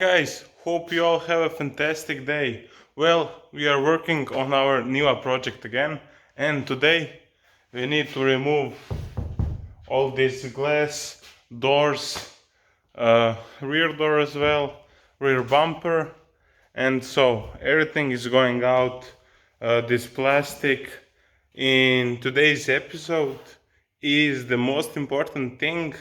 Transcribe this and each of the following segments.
Guys, hope you all have a fantastic day. Well, we are working on our new project again, and today we need to remove all these glass doors, rear door as well, rear bumper, and so everything is going out. This plastic in today's episode is the most important thing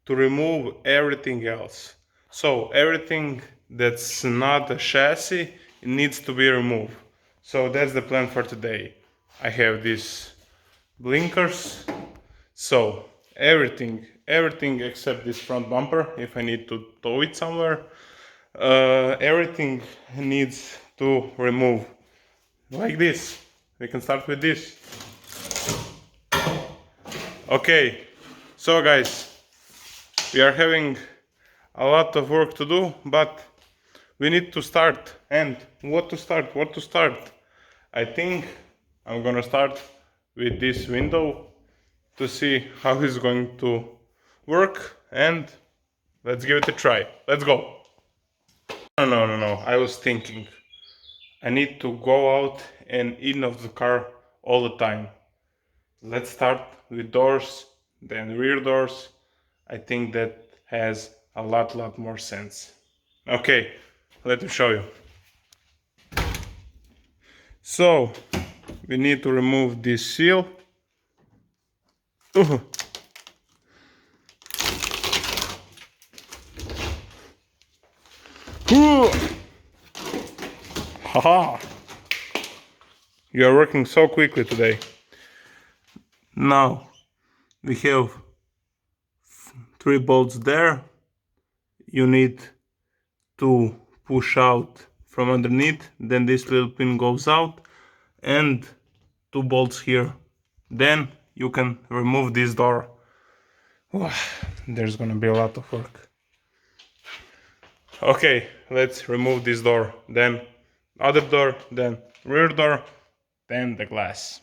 to remove everything else. So everything that's not a chassis needs to be removed. So that's the plan for today. I have these blinkers. So everything except this front bumper, if I need to tow it somewhere, everything needs to remove. Like this. We can start with this. Okay, so guys, we are having a lot of work to do, but we need to start. And what to start? What to start? I think I'm gonna start with this window to see how it's going to work, and let's give it a try. Let's go. No. I was thinking I need to go out and in of the car all the time. Let's start with doors, then rear doors. I think that has a lot more sense. Okay, let me show you. So we need to remove this seal. Haha! You are working so quickly today. Now we have 3 bolts there. You need to push out from underneath, then this little pin goes out, and 2 bolts here. Then you can remove this door. There's gonna be a lot of work. Okay, let's remove this door, then other door, then rear door, then the glass.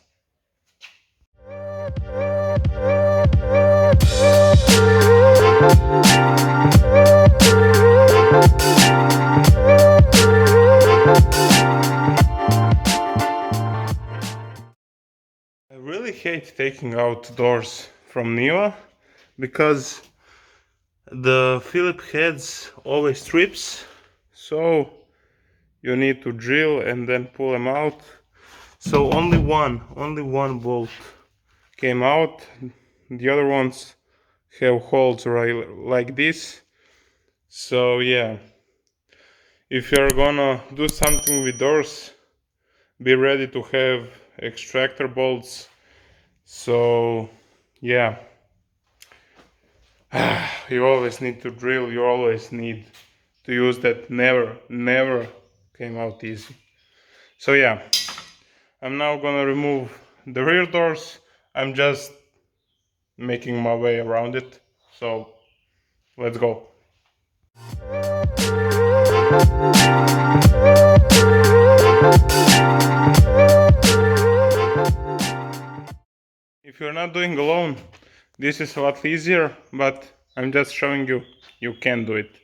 I really hate taking out doors from Niva because the Philip heads always trips, so you need to drill and then pull them out. So only one bolt came out. The other ones have holes right like this. So yeah, if you're gonna do something with doors, be ready to have extractor bolts. So yeah, you always need to drill, you always need to use that. Never came out easy. So yeah, I'm now gonna remove the rear doors. I'm just making my way around it, so let's go. If you're not doing alone, this is a lot easier, but I'm just showing you, you can do it.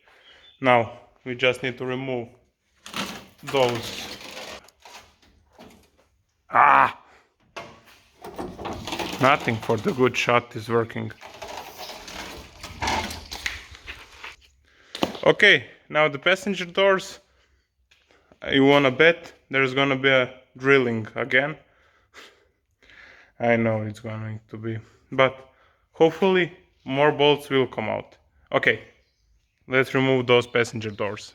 Now, we just need to remove those. Ah! Nothing for the good shot is working. Okay, now the passenger doors. You wanna bet there's gonna be a drilling again? I know it's going to be, but hopefully more bolts will come out. Okay, let's remove those passenger doors.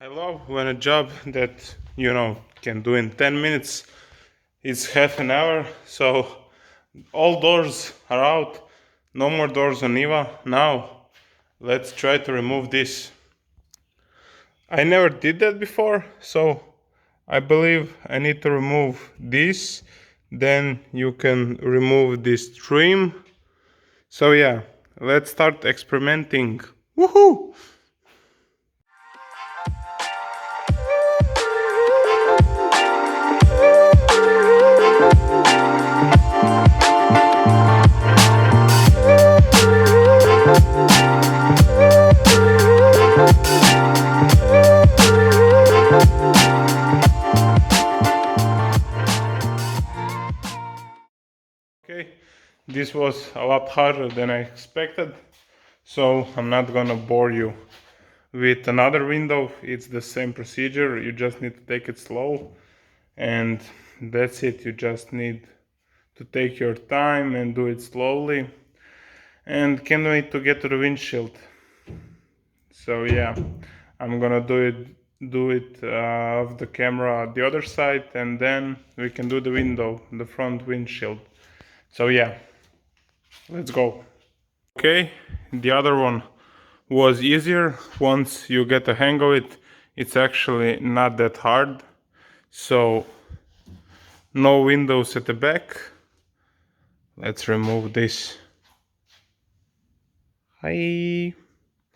I love when a job that can do in 10 minutes is half an hour. So all doors are out, no more doors on Niva. Now let's try to remove this. I never did that before, so I believe I need to remove this, then you can remove this trim. So yeah, let's start experimenting. Woohoo! Okay, this was a lot harder than I expected, so I'm not gonna bore you with another window. It's the same procedure, you just need to take it slow, and that's it. You just need to take your time and do it slowly, and can't wait to get to the windshield. So yeah, I'm gonna do it off the camera the other side, and then we can do the window, the front windshield. So yeah, let's go. Okay, the other one was easier. Once you get the hang of it, it's actually not that hard. So no windows at the back. Let's remove this. Hi.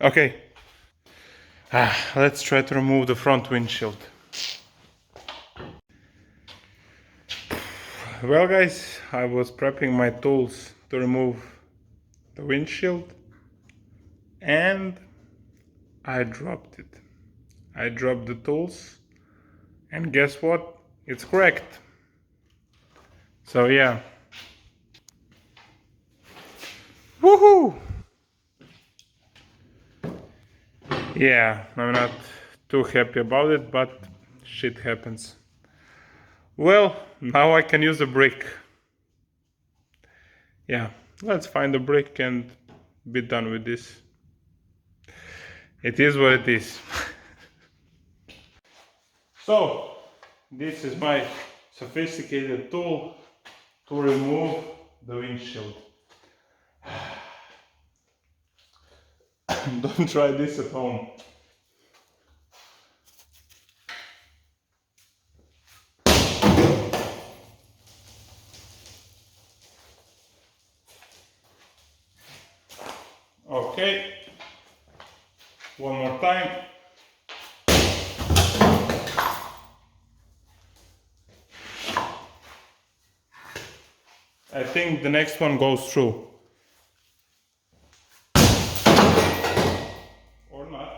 Okay. Let's try to remove the front windshield. Well guys, I was prepping my tools to remove the windshield and I dropped it. I dropped the tools and guess what? It's cracked. So yeah. Woohoo! Yeah, I'm not too happy about it, but shit happens. Well, now I can use a brick. Yeah, let's find a brick and be done with this. It is what it is. So, this is my sophisticated tool to remove the windshield. Don't try this at home. Okay, one more time. I think the next one goes through. Or not.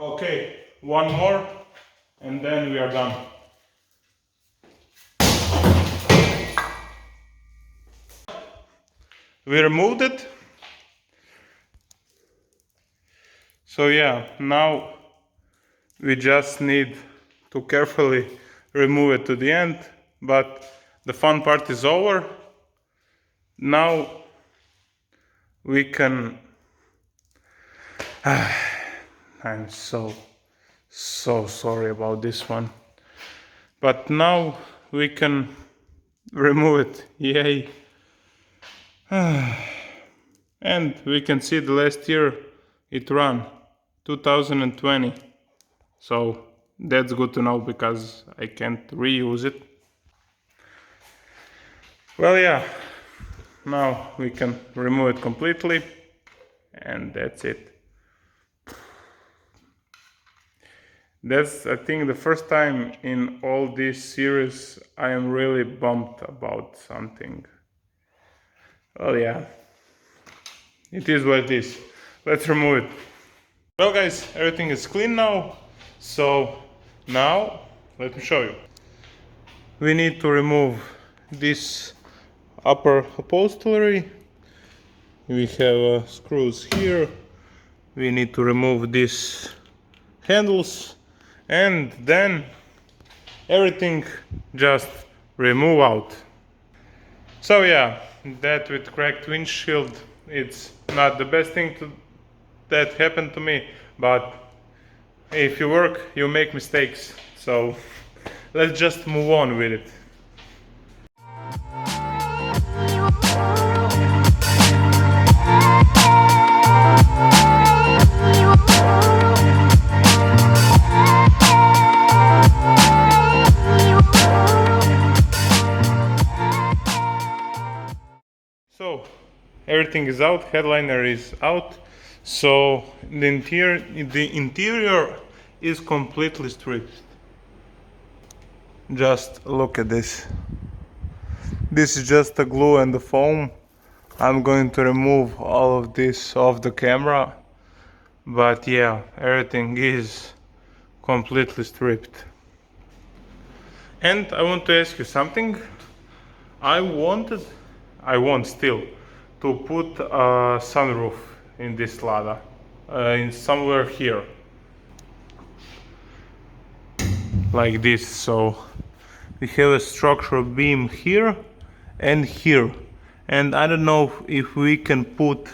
Okay, one more and then we are done. We removed it. So yeah, now we just need to carefully remove it to the end, but the fun part is over. Now we can I'm so sorry about this one, but now we can remove it. Yay. And we can see the last year it ran 2020, so that's good to know because I can't reuse it. Well, yeah, now we can remove it completely and that's it. That's, I think, the first time in all this series I am really bummed about something. Well, yeah, it is what it is. Let's remove it. Well guys, everything is clean now, so now let me show you. We need to remove this upper upholstery. We have screws here. We need to remove these handles and then everything just remove out. So yeah, that with cracked windshield, it's not the best thing that happened to me, but if you work, you make mistakes, so let's just move on with it. everything is out, headliner is out, so the interior is completely stripped. Just look at this. This is just the glue and the foam. I'm going to remove all of this off the camera, but yeah, everything is completely stripped. And I want to ask you something. I want still to put a sunroof in this Lada, in somewhere here, like this. So we have a structural beam here and here, and I don't know if we can put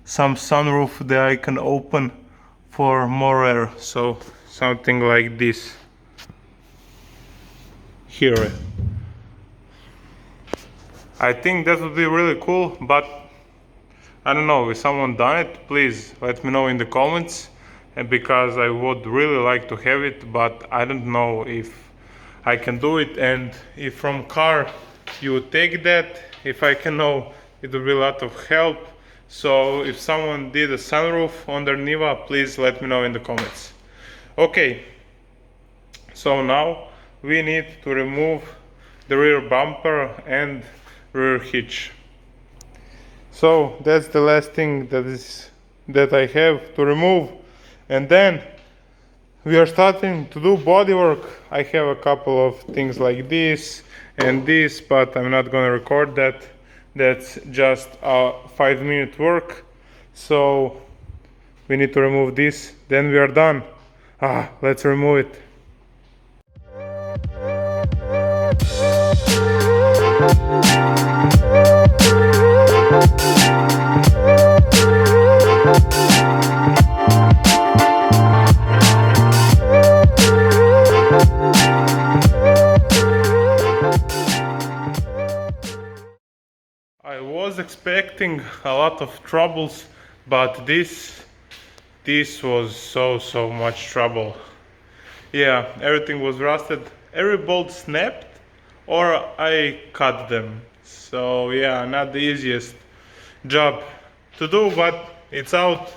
some sunroof that I can open for more air, so something like this here. I think that would be really cool, but I don't know, if someone done it, please let me know in the comments, because I would really like to have it, but I don't know if I can do it, and if from car you take that, if I can know, it would be a lot of help. So if someone did a sunroof on their Niva, please let me know in the comments. Okay, so now we need to remove the rear bumper and rear hitch. So that's the last thing that I have to remove, and then we are starting to do body work. I have a couple of things like this and this, but I'm not gonna record that. That's just a 5-minute work. So we need to remove this, then we are done. Let's remove it. I was expecting a lot of troubles, but this was so much trouble. Yeah, everything was rusted. Every bolt snapped or I cut them. So yeah, not the easiest job to do, but it's out.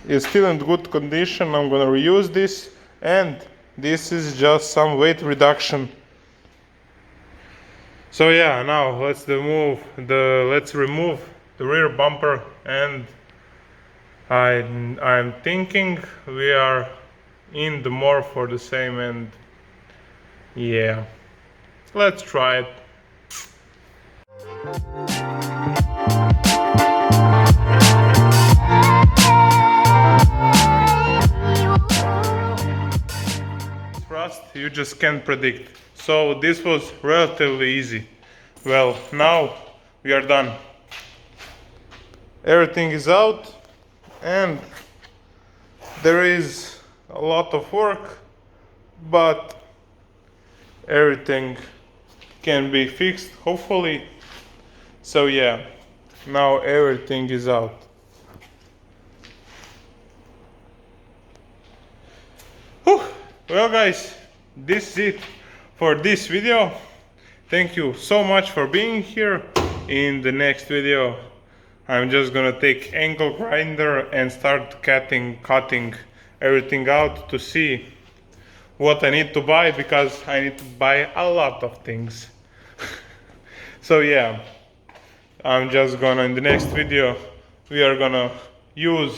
It's still in good condition. I'm gonna reuse this, and this is just some weight reduction. So yeah, now let's remove the rear bumper, and I'm thinking we are in the more for the same, and yeah, let's try it. Rust you just can't predict. So this was relatively easy. Well, now we are done. Everything is out, and there is a lot of work, but everything can be fixed, hopefully. So yeah, now everything is out. Whew. Well guys, this is it for this video. Thank you so much for being here. In the next video I'm just gonna take angle grinder and start cutting everything out to see what I need to buy, because I need to buy a lot of things. So yeah, I'm just gonna, in the next video we are gonna use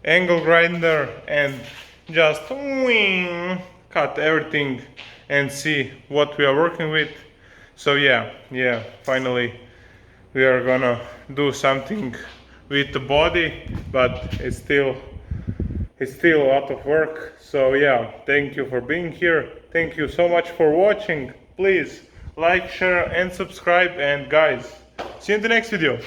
angle grinder and just cut everything and see what we are working with. So yeah, finally we are gonna do something with the body, but it's still a lot of work. So yeah, thank you for being here. Thank you so much for watching. Please like, share and subscribe, and guys, see you in the next video.